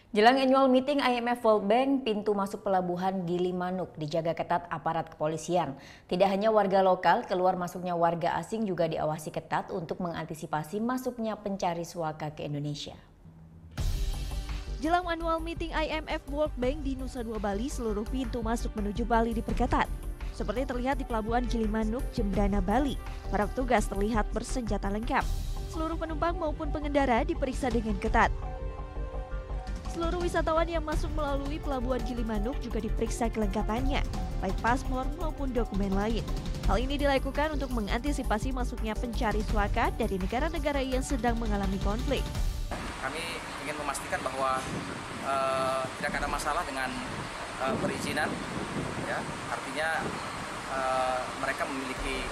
Jelang annual meeting IMF World Bank, pintu masuk pelabuhan Gili Manuk dijaga ketat aparat kepolisian. Tidak hanya warga lokal, keluar masuknya warga asing juga diawasi ketat untuk mengantisipasi masuknya pencari suaka ke Indonesia. Jelang annual meeting IMF World Bank di Nusa Dua Bali, seluruh pintu masuk menuju Bali diperketat. Seperti terlihat di pelabuhan Gili Manuk, Jembrana, Bali, para petugas terlihat bersenjata lengkap. Seluruh penumpang maupun pengendara diperiksa dengan ketat. Seluruh wisatawan yang masuk melalui pelabuhan Gili Manuk juga diperiksa kelengkapannya, baik paspor maupun dokumen lain. Hal ini dilakukan untuk mengantisipasi masuknya pencari suaka dari negara-negara yang sedang mengalami konflik. Kami ingin memastikan bahwa tidak ada masalah dengan perizinan, ya, artinya mereka memiliki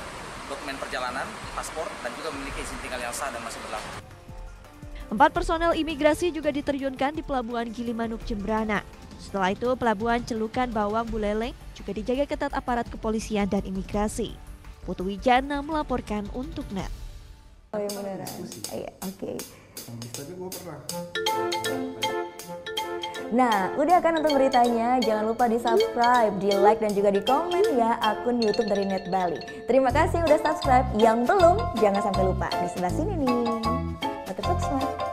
dokumen perjalanan, paspor, dan juga memiliki izin tinggal yang sah dan masih berlaku. 4 personel imigrasi juga diterjunkan di pelabuhan Gili Manuk, Jembrana. Setelah itu, pelabuhan Celukan Bawang Buleleng juga dijaga ketat aparat kepolisian dan imigrasi. Putu Wijana melaporkan untuk NET. Oh ya beneran? Iya, oke. Nah, udah kan nonton beritanya? Jangan lupa di subscribe, di like, dan juga di komen ya akun YouTube dari Net Bali. Terima kasih udah subscribe. Yang belum, jangan sampai lupa. Di sebelah sini nih. Subscribe.